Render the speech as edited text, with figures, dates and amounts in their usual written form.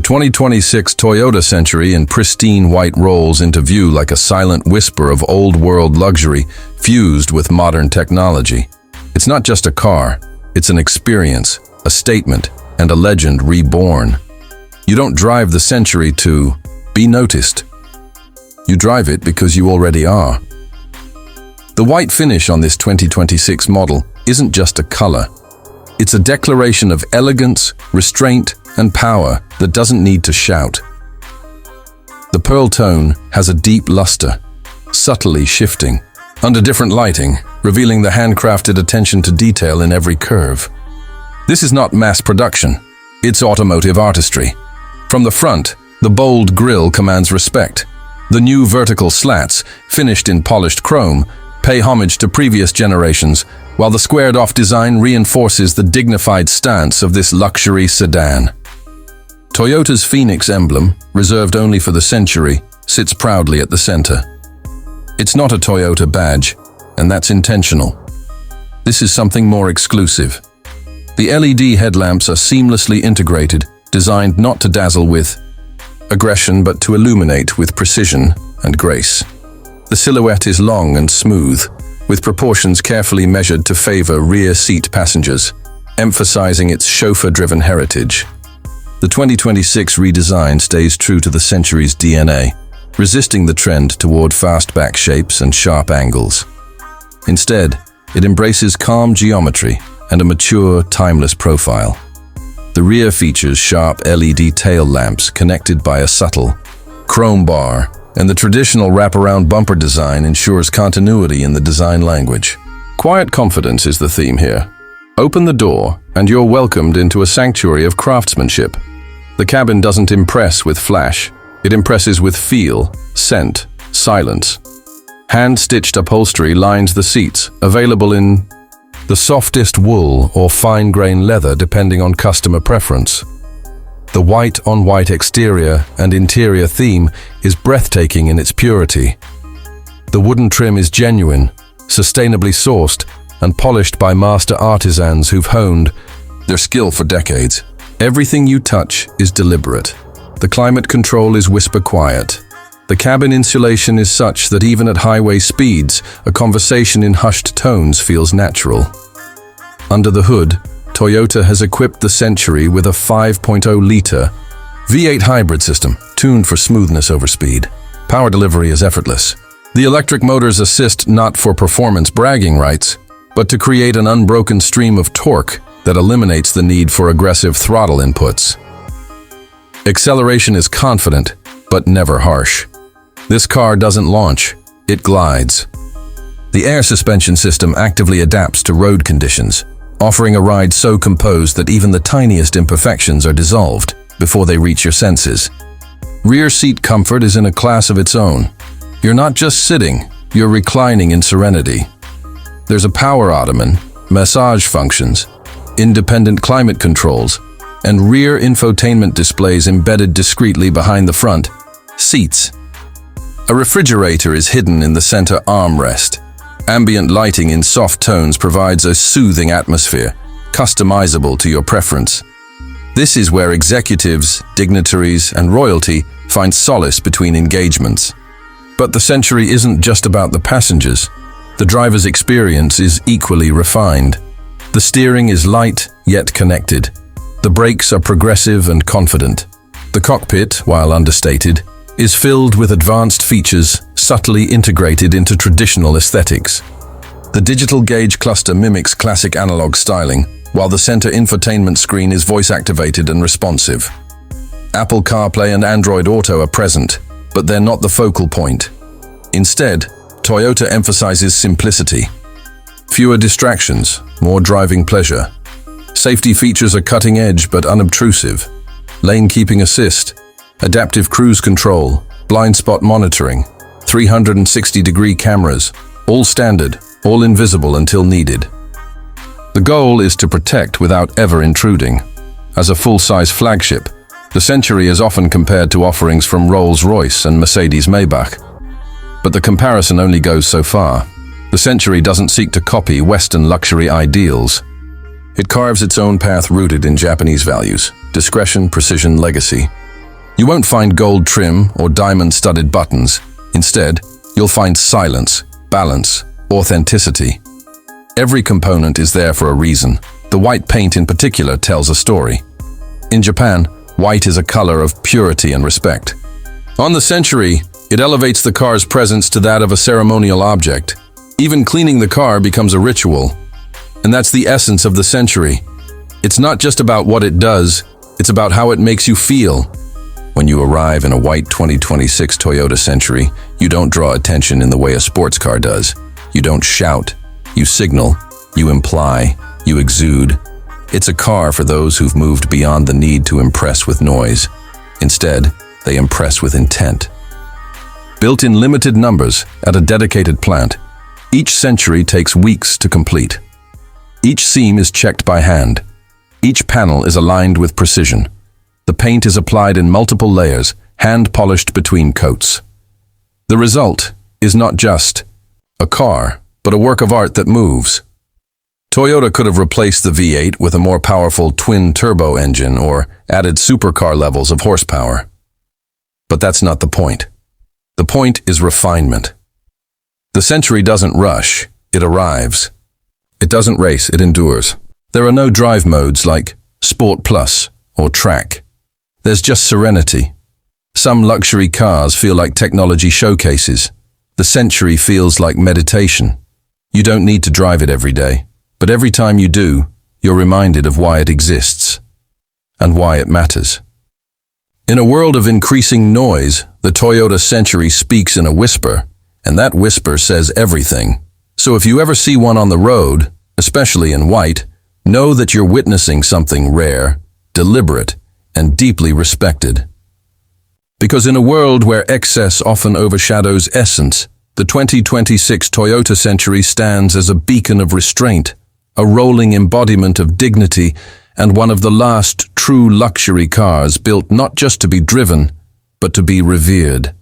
2026 Toyota Century in pristine white rolls into view like a silent whisper of old-world luxury fused with modern technology. It's not just a car, it's an experience, a statement, and a legend reborn. You don't drive the Century to be noticed. You drive it because you already are. The white finish on this 2026 model isn't just a color. It's a declaration of elegance, restraint, and power that doesn't need to shout. The pearl tone has a deep luster, subtly shifting, under different lighting, revealing the handcrafted attention to detail in every curve. This is not mass production, it's automotive artistry. From the front, the bold grille commands respect. The new vertical slats, finished in polished chrome, pay homage to previous generations, while the squared-off design reinforces the dignified stance of this luxury sedan. Toyota's Phoenix emblem, reserved only for the Century, sits proudly at the center. It's not a Toyota badge, and that's intentional. This is something more exclusive. The LED headlamps are seamlessly integrated, designed not to dazzle with aggression but to illuminate with precision and grace. The silhouette is long and smooth, with proportions carefully measured to favor rear seat passengers, emphasizing its chauffeur-driven heritage. The 2026 redesign stays true to the Century's DNA, resisting the trend toward fastback shapes and sharp angles. Instead, it embraces calm geometry and a mature, timeless profile. The rear features sharp LED tail lamps connected by a subtle chrome bar, and the traditional wraparound bumper design ensures continuity in the design language. Quiet confidence is the theme here. Open the door, and you're welcomed into a sanctuary of craftsmanship. The cabin doesn't impress with flash, it impresses with feel, scent, silence. Hand-stitched upholstery lines the seats, available in the softest wool or fine-grain leather depending on customer preference. The white-on-white exterior and interior theme is breathtaking in its purity. The wooden trim is genuine, sustainably sourced, and polished by master artisans who've honed their skill for decades. Everything you touch is deliberate. The climate control is whisper quiet. The cabin insulation is such that even at highway speeds, a conversation in hushed tones feels natural. Under the hood, Toyota has equipped the Century with a 5.0-liter V8 hybrid system, tuned for smoothness over speed. Power delivery is effortless. The electric motors assist not for performance bragging rights, but to create an unbroken stream of torque that eliminates the need for aggressive throttle inputs. Acceleration is confident, but never harsh. This car doesn't launch, it glides. The air suspension system actively adapts to road conditions, offering a ride so composed that even the tiniest imperfections are dissolved before they reach your senses. Rear seat comfort is in a class of its own. You're not just sitting, you're reclining in serenity. There's a power ottoman, massage functions, independent climate controls, and rear infotainment displays embedded discreetly behind the front seats. A refrigerator is hidden in the center armrest. Ambient lighting in soft tones provides a soothing atmosphere, customizable to your preference. This is where executives, dignitaries, and royalty find solace between engagements. But the Century isn't just about the passengers. The driver's experience is equally refined. The steering is light, yet connected. The brakes are progressive and confident. The cockpit, while understated, is filled with advanced features subtly integrated into traditional aesthetics. The digital gauge cluster mimics classic analog styling, while the center infotainment screen is voice-activated and responsive. Apple CarPlay and Android Auto are present, but they're not the focal point. Instead, Toyota emphasizes simplicity. Fewer distractions, more driving pleasure. Safety features are cutting-edge but unobtrusive. Lane keeping assist, adaptive cruise control, blind spot monitoring, 360-degree cameras, all standard, all invisible until needed. The goal is to protect without ever intruding. As a full-size flagship, the Century is often compared to offerings from Rolls-Royce and Mercedes-Maybach. But the comparison only goes so far. The Century doesn't seek to copy Western luxury ideals. It carves its own path rooted in Japanese values: discretion, precision, legacy. You won't find gold trim or diamond-studded buttons. Instead, you'll find silence, balance, authenticity. Every component is there for a reason. The white paint in particular tells a story. In Japan, white is a color of purity and respect. On the Century, it elevates the car's presence to that of a ceremonial object. Even cleaning the car becomes a ritual. And that's the essence of the Century. It's not just about what it does, it's about how it makes you feel. When you arrive in a white 2026 Toyota Century, you don't draw attention in the way a sports car does. You don't shout, you signal, you imply, you exude. It's a car for those who've moved beyond the need to impress with noise. Instead, they impress with intent. Built in limited numbers at a dedicated plant, each Century takes weeks to complete. Each seam is checked by hand. Each panel is aligned with precision. The paint is applied in multiple layers, hand-polished between coats. The result is not just a car, but a work of art that moves. Toyota could have replaced the V8 with a more powerful twin-turbo engine or added supercar levels of horsepower. But that's not the point. The point is refinement. The Century doesn't rush, it arrives. It doesn't race, it endures. There are no drive modes like Sport Plus or Track. There's just serenity. Some luxury cars feel like technology showcases. The Century feels like meditation. You don't need to drive it every day, but every time you do, you're reminded of why it exists and why it matters. In a world of increasing noise, the Toyota Century speaks in a whisper, and that whisper says everything. So if you ever see one on the road, especially in white, know that you're witnessing something rare, deliberate, and deeply respected. Because in a world where excess often overshadows essence, the 2026 Toyota Century stands as a beacon of restraint, a rolling embodiment of dignity, and one of the last true luxury cars built not just to be driven, but to be revered.